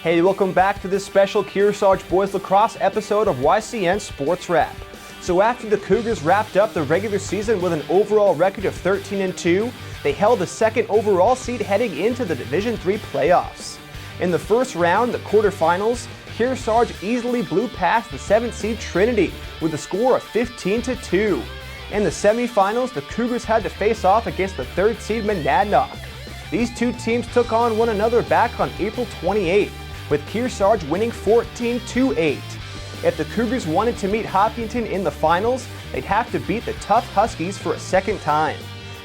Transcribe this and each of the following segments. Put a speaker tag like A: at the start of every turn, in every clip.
A: Hey, welcome back to this special Kearsarge Boys Lacrosse episode of YCN Sports Wrap. So after the Cougars wrapped up the regular season with an overall record of 13-2, they held the second overall seed heading into the Division III playoffs. In the first round, the quarterfinals, Kearsarge easily blew past the 7th seed Trinity with a score of 15-2. In the semifinals, the Cougars had to face off against the 3rd seed Monadnock. These two teams took on one another back on April 28th, with Kearsarge winning 14-8. If the Cougars wanted to meet Hopkinton in the finals, they'd have to beat the tough Huskies for a second time.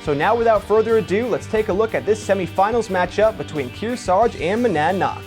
A: So now without further ado, let's take a look at this semifinals matchup between Kearsarge and Monadnock.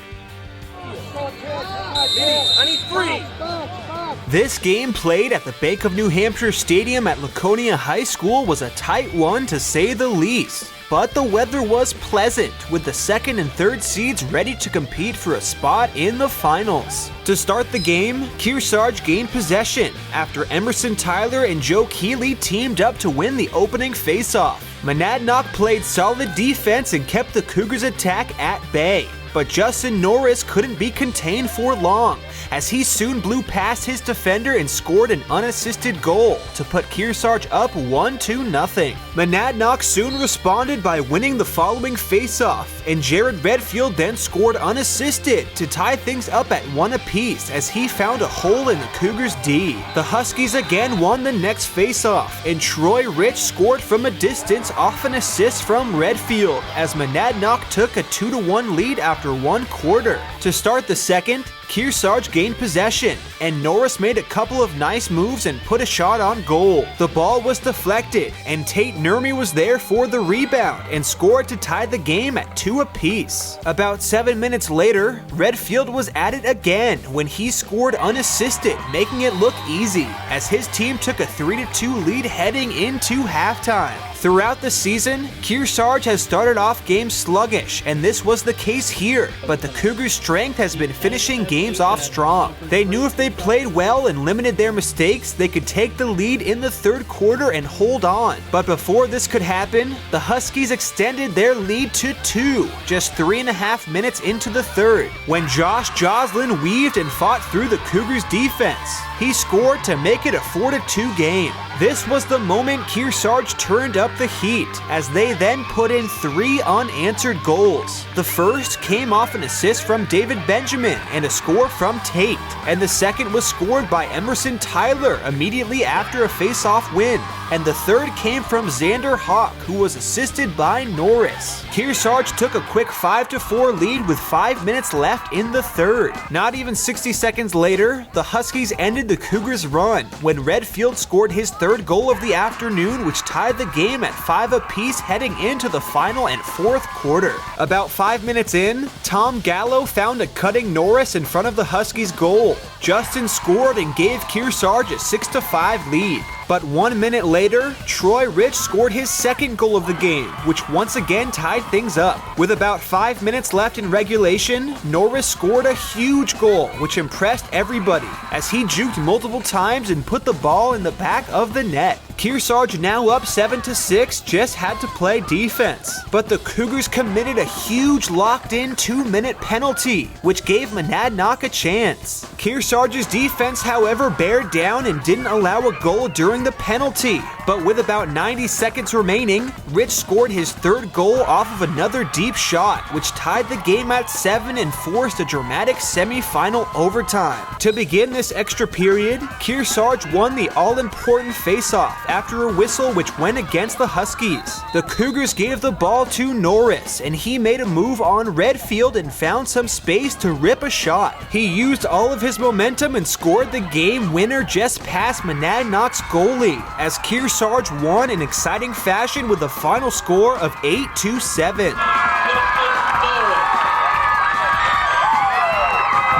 B: This game played at the Bank of New Hampshire Stadium at Laconia High School was a tight one to say the least. But the weather was pleasant, with the 2nd and 3rd seeds ready to compete for a spot in the finals. To start the game, Kearsarge gained possession after Emerson Tyler and Joe Keeley teamed up to win the opening faceoff. Monadnock played solid defense and kept the Cougars' attack at bay. But Justin Norris couldn't be contained for long, as he soon blew past his defender and scored an unassisted goal to put Kearsarge up 1-0. Monadnock soon responded by winning the following faceoff, and Jared Redfield then scored unassisted to tie things up at 1 apiece as he found a hole in the Cougars' D. The Huskies again won the next faceoff, and Troy Rich scored from a distance off an assist from Redfield as Monadnock took a 2-1 lead after 1 quarter. To start the second, Kearsarge gained possession, and Norris made a couple of nice moves and put a shot on goal. The ball was deflected, and Tate Nurmi was there for the rebound and scored to tie the game at 2 apiece. About 7 minutes later, Redfield was at it again when he scored unassisted, making it look easy, as his team took a 3-2 lead heading into halftime. Throughout the season, Kearsarge has started off games sluggish, and this was the case here, but the Cougars' strength has been finishing games off strong. They knew if they played well and limited their mistakes, they could take the lead in the 3rd quarter and hold on. But before this could happen, the Huskies extended their lead to 2, just 3.5 minutes into the 3rd, when Josh Joslin weaved and fought through the Cougars' defense. He scored to make it a 4-2 game. This was the moment Kearsarge turned up the heat, as they then put in 3 unanswered goals. The first came off an assist from David Benjamin and a score from Tate, and the second was scored by Emerson Tyler immediately after a face-off win. And the third came from Xander Hawk, who was assisted by Norris. Kearsarge took a quick 5-4 lead with 5 minutes left in the 3rd. Not even 60 seconds later, the Huskies ended the Cougars' run when Redfield scored his 3rd goal of the afternoon, which tied the game at 5 apiece heading into the final and 4th quarter. About 5 minutes in, Tom Gallo found a cutting Norris in front of the Huskies' goal. Justin scored and gave Kearsarge a 6-5 lead. But 1 minute later, Troy Rich scored his 2nd goal of the game, which once again tied things up. With about 5 minutes left in regulation, Norris scored a huge goal, which impressed everybody, as he juked multiple times and put the ball in the back of the net. Kearsarge, now up 7-6, just had to play defense. But the Cougars committed a huge locked-in 2-minute penalty, which gave Monadnock a chance. Kearsarge's defense, however, bared down and didn't allow a goal during the penalty. But with about 90 seconds remaining, Rich scored his 3rd goal off of another deep shot, which tied the game at 7 and forced a dramatic semi-final overtime. To begin this extra period, Kearsarge won the all-important face-off after a whistle which went against the Huskies. The Cougars gave the ball to Norris, and he made a move on Redfield and found some space to rip a shot. He used all of his momentum and scored the game winner just past Monadnock's goalie, as Kearsarge won in exciting fashion with a final score of 8-7.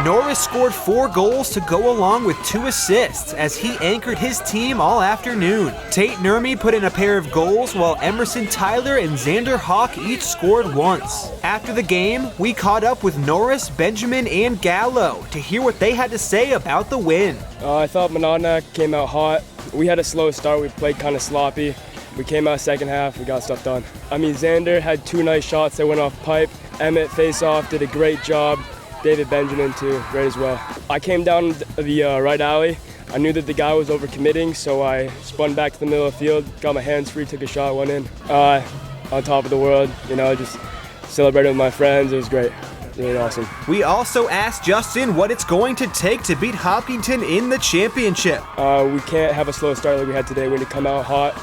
B: Norris scored 4 goals to go along with 2 assists as he anchored his team all afternoon. Tate Nurmi put in a pair of goals while Emerson Tyler and Xander Hawk each scored once. After the game, we caught up with Norris, Benjamin, and Gallo to hear what they had to say about the win.
C: I thought Monadnock came out hot. We had a slow start, we played kind of sloppy. We came out second half, we got stuff done. I mean, Xander had 2 nice shots that went off pipe. Emmett face off, did a great job. David Benjamin too, great as well. I came down the right alley. I knew that the guy was overcommitting, so I spun back to the middle of the field, got my hands free, took a shot, went in. On top of the world, just celebrated with my friends. It was great. Really awesome.
B: We also asked Justin what it's going to take to beat Hopkinton in the championship.
C: We can't have a slow start like we had today. We need to come out hot,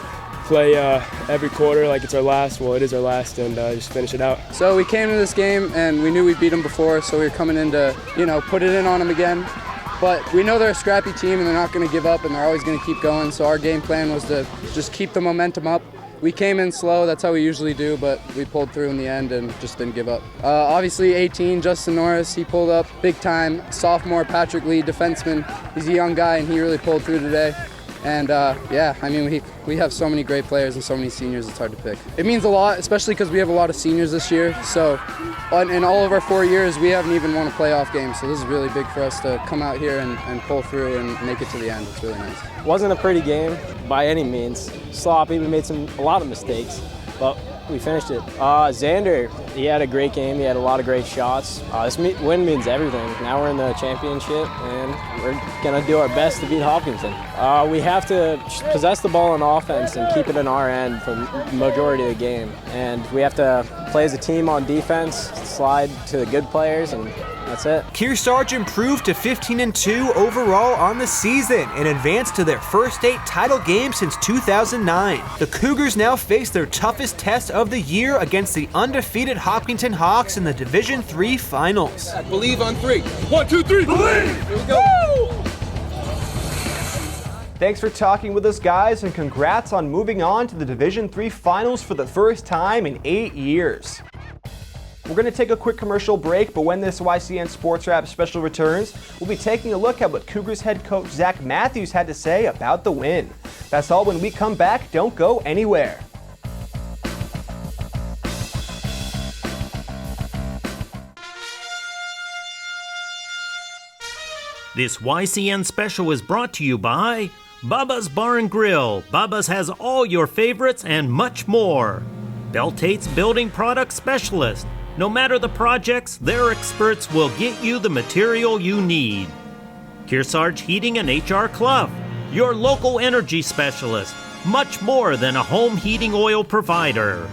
C: play every quarter like it's our last. Well, it is our last, and just finish it out.
D: So we came to this game, and we knew we beat them before, so we were coming in to, put it in on them again. But we know they're a scrappy team, and they're not going to give up, and they're always going to keep going. So our game plan was to just keep the momentum up. We came in slow, that's how we usually do, but we pulled through in the end and just didn't give up. Obviously 18, Justin Norris, he pulled up big time. Sophomore, Patrick Lee, defenseman, he's a young guy and he really pulled through today. And we have so many great players and so many seniors, it's hard to pick. It means a lot, especially because we have a lot of seniors this year. So in all of our 4 years, we haven't even won a playoff game. So this is really big for us to come out here and pull through and make it to the end. It's really nice.
E: Wasn't a pretty game by any means. Sloppy, we made a lot of mistakes, but we finished it. Xander, he had a great game. He had a lot of great shots. This win means everything. Now we're in the championship, and we're going to do our best to beat Hopkinton. We have to possess the ball on offense and keep it in our end for the majority of the game. And we have to play as a team on defense, slide to the good players, and that's it.
B: Kearsarge improved to 15-2 overall on the season and advanced to their first state title game since 2009. The Cougars now face their toughest test of the year against the undefeated Hopkinton Hawks in the Division III Finals.
F: Believe on 3. 1, 2, 3, believe! Here we go. Woo!
A: Thanks for talking with us, guys, and congrats on moving on to the Division III Finals for the first time in 8 years. We're going to take a quick commercial break, but when this YCN Sports Wrap special returns, we'll be taking a look at what Cougars head coach Zach Matthews had to say about the win. That's all when we come back. Don't go anywhere.
G: This YCN special is brought to you by Bubba's Bar and Grill. Bubba's has all your favorites and much more. Beltate's Building Product Specialist. No matter the projects, their experts will get you the material you need. Kearsarge Heating and HR Clough, your local energy specialist. Much more than a home heating oil provider.